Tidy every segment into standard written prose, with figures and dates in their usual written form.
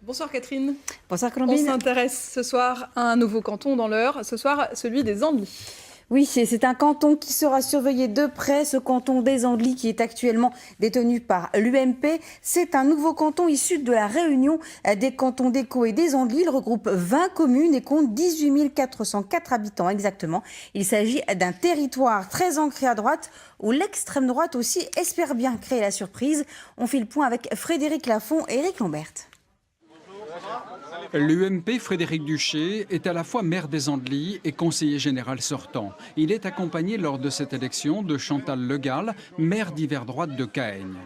Bonsoir Catherine. Bonsoir On Colombine. s'intéresse ce soir à un nouveau canton dans l'Eure, ce soir celui des Andelys. Oui, c'est un canton qui sera surveillé de près, ce canton des Andelys qui est actuellement détenu par l'UMP. C'est un nouveau canton issu de la réunion des cantons d'Écault et des Andelys. Il regroupe 20 communes et compte 18 404 habitants exactement. Il s'agit d'un territoire très ancré à droite où l'extrême droite aussi espère bien créer la surprise. On fait le point avec Frédéric Lafont et Éric Lambert. L'UMP Frédéric Duché est à la fois maire des Andelys et conseiller général sortant. Il est accompagné lors de cette élection de Chantal Legall, maire d'hiver droite de Caègne.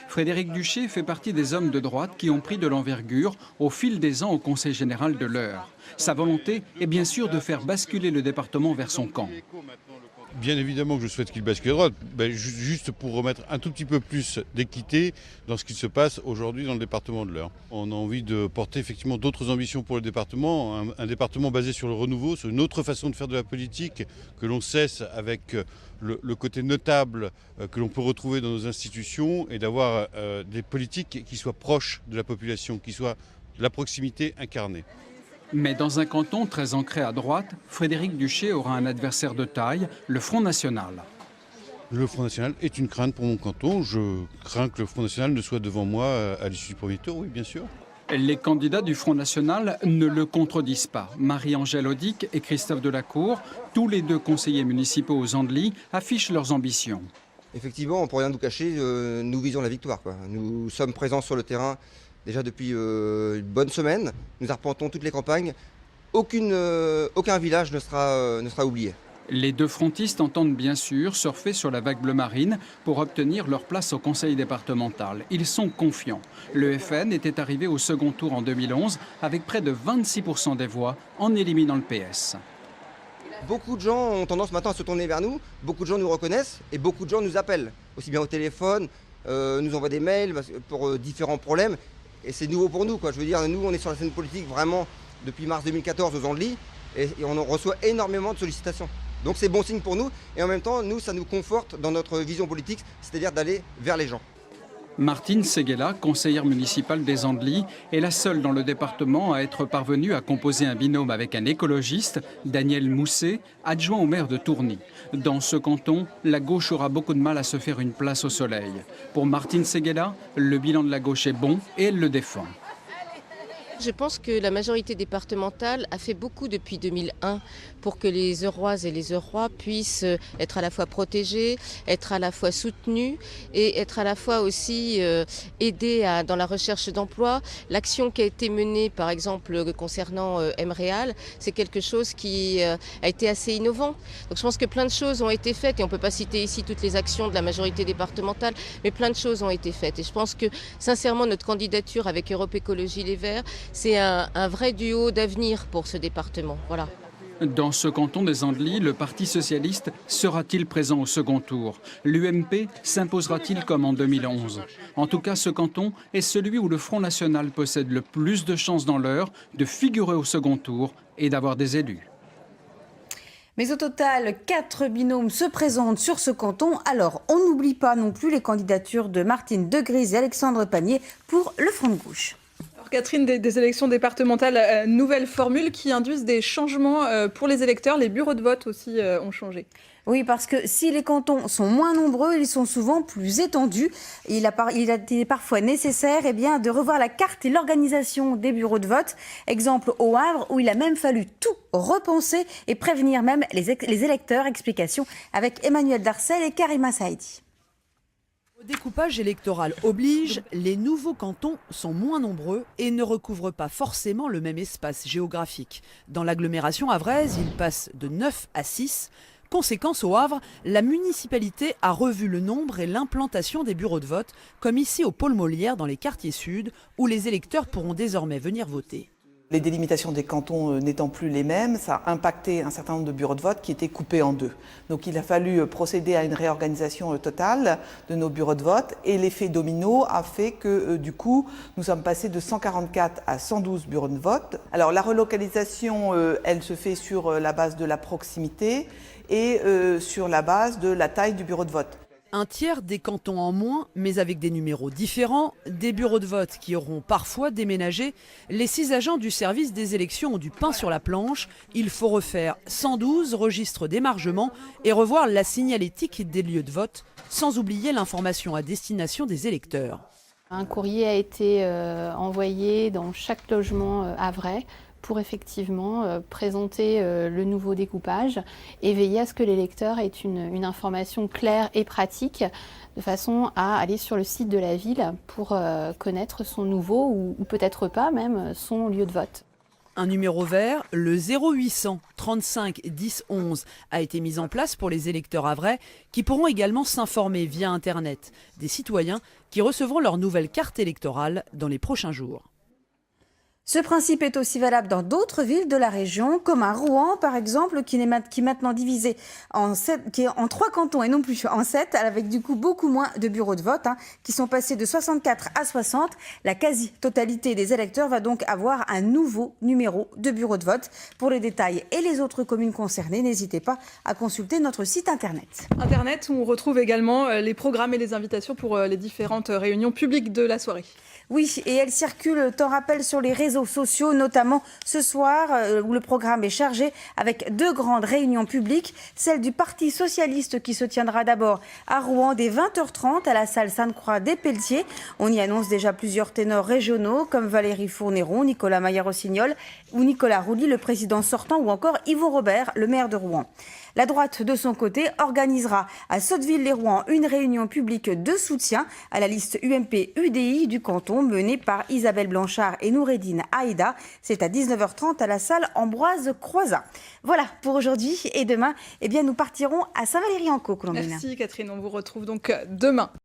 Frédéric Duché fait partie des hommes de droite qui ont pris de l'envergure au fil des ans au conseil général de l'Eure. Sa volonté est bien sûr de faire basculer le département vers son camp. Bien évidemment que je souhaite qu'il bascule à droite, juste pour remettre un tout petit peu plus d'équité dans ce qui se passe aujourd'hui dans le département de l'Eure. On a envie de porter effectivement d'autres ambitions pour le département, un département basé sur le renouveau, sur une autre façon de faire de la politique, que l'on cesse avec le côté notable que l'on peut retrouver dans nos institutions et d'avoir des politiques qui soient proches de la population, qui soient la proximité incarnée. Mais dans un canton très ancré à droite, Frédéric Duché aura un adversaire de taille, le Front National. Le Front National est une crainte pour mon canton. Je crains que le Front National ne soit devant moi à l'issue du premier tour, oui, bien sûr. Les candidats du Front National ne le contredisent pas. Marie-Angèle Audic et Christophe Delacour, tous les deux conseillers municipaux aux Andelys, affichent leurs ambitions. Effectivement, pour rien nous cacher, nous visons la victoire, quoi. Nous sommes présents sur le terrain déjà depuis une bonne semaine. Nous arpentons toutes les campagnes. Aucun village ne sera oublié. Les deux frontistes entendent bien sûr surfer sur la vague bleu marine pour obtenir leur place au conseil départemental. Ils sont confiants. Le FN était arrivé au second tour en 2011 avec près de 26% des voix en éliminant le PS. Beaucoup de gens ont tendance maintenant à se tourner vers nous. Beaucoup de gens nous reconnaissent et beaucoup de gens nous appellent. Aussi bien au téléphone, nous envoient des mails pour différents problèmes. Et c'est nouveau pour nous, quoi. Je veux dire, nous, on est sur la scène politique vraiment depuis mars 2014 aux Andelys et on en reçoit énormément de sollicitations. Donc c'est bon signe pour nous et en même temps, nous, ça nous conforte dans notre vision politique, c'est-à-dire d'aller vers les gens. Martine Seguela, conseillère municipale des Andelys, est la seule dans le département à être parvenue à composer un binôme avec un écologiste, Daniel Mousset, adjoint au maire de Tourny. Dans ce canton, la gauche aura beaucoup de mal à se faire une place au soleil. Pour Martine Seguela, le bilan de la gauche est bon et elle le défend. Je pense que la majorité départementale a fait beaucoup depuis 2001 pour que les Eurroises et les Eurrois puissent être à la fois protégés, être à la fois soutenus et être à la fois aussi aidés dans la recherche d'emploi. L'action qui a été menée par exemple concernant MREAL, c'est quelque chose qui a été assez innovant. Donc je pense que plein de choses ont été faites et on ne peut pas citer ici toutes les actions de la majorité départementale, mais plein de choses ont été faites. Et je pense que sincèrement notre candidature avec Europe Écologie Les Verts, c'est un vrai duo d'avenir pour ce département. Voilà. Dans ce canton des Andelys, le Parti socialiste sera-t-il présent au second tour? L'UMP s'imposera-t-il comme en 2011? En tout cas, ce canton est celui où le Front National possède le plus de chances dans l'Eure de figurer au second tour et d'avoir des élus. Mais au total, 4 binômes se présentent sur ce canton. Alors, on n'oublie pas non plus les candidatures de Martine Degrise et Alexandre Panier pour le Front de gauche. Alors Catherine, des élections départementales, nouvelle formule qui induisent des changements pour les électeurs. Les bureaux de vote aussi ont changé. Oui, parce que si les cantons sont moins nombreux, ils sont souvent plus étendus. Il a été parfois nécessaire de revoir la carte et l'organisation des bureaux de vote. Exemple au Havre, où il a même fallu tout repenser et prévenir même les électeurs. Explication avec Emmanuel Darcel et Karima Saïdi. Le découpage électoral oblige, les nouveaux cantons sont moins nombreux et ne recouvrent pas forcément le même espace géographique. Dans l'agglomération havraise, ils passent de 9 à 6. Conséquence au Havre, la municipalité a revu le nombre et l'implantation des bureaux de vote, comme ici au Paul Molière dans les quartiers sud, où les électeurs pourront désormais venir voter. Les délimitations des cantons n'étant plus les mêmes, ça a impacté un certain nombre de bureaux de vote qui étaient coupés en deux. Donc il a fallu procéder à une réorganisation totale de nos bureaux de vote et l'effet domino a fait que du coup nous sommes passés de 144 à 112 bureaux de vote. Alors la relocalisation, elle se fait sur la base de la proximité et sur la base de la taille du bureau de vote. Un tiers des cantons en moins, mais avec des numéros différents, des bureaux de vote qui auront parfois déménagé. Les 6 agents du service des élections ont du pain sur la planche. Il faut refaire 112 registres d'émargement et revoir la signalétique des lieux de vote, sans oublier l'information à destination des électeurs. Un courrier a été envoyé dans chaque logement havrais pour effectivement présenter le nouveau découpage et veiller à ce que l'électeur ait une information claire et pratique de façon à aller sur le site de la ville pour connaître son nouveau ou peut-être pas même son lieu de vote. Un numéro vert, le 0800 35 10 11, a été mis en place pour les électeurs havrais qui pourront également s'informer via Internet des citoyens qui recevront leur nouvelle carte électorale dans les prochains jours. Ce principe est aussi valable dans d'autres villes de la région, comme à Rouen par exemple, qui est maintenant divisé qui est en 3 cantons et non plus en 7, avec du coup beaucoup moins de bureaux de vote, qui sont passés de 64 à 60. La quasi-totalité des électeurs va donc avoir un nouveau numéro de bureau de vote. Pour les détails et les autres communes concernées, n'hésitez pas à consulter notre site internet. Internet où on retrouve également les programmes et les invitations pour les différentes réunions publiques de la soirée. Oui, et elle circule, t'en rappelle, sur les réseaux sociaux, notamment ce soir, où le programme est chargé avec 2 grandes réunions publiques. Celle du Parti socialiste qui se tiendra d'abord à Rouen dès 20h30 à la salle Sainte-Croix des Pelletiers. On y annonce déjà plusieurs ténors régionaux comme Valérie Fournéron, Nicolas Maillard-Rossignol ou Nicolas Rouly, le président sortant, ou encore Yvon Robert, le maire de Rouen. La droite, de son côté, organisera à Sotteville-les-Rouen une réunion publique de soutien à la liste UMP-UDI du canton menée par Isabelle Blanchard et Noureddine Haïda. C'est à 19h30 à la salle Ambroise Croizat. Voilà pour aujourd'hui et demain, nous partirons à Saint-Valery-en-Caux, Colombine. Merci Catherine, on vous retrouve donc demain.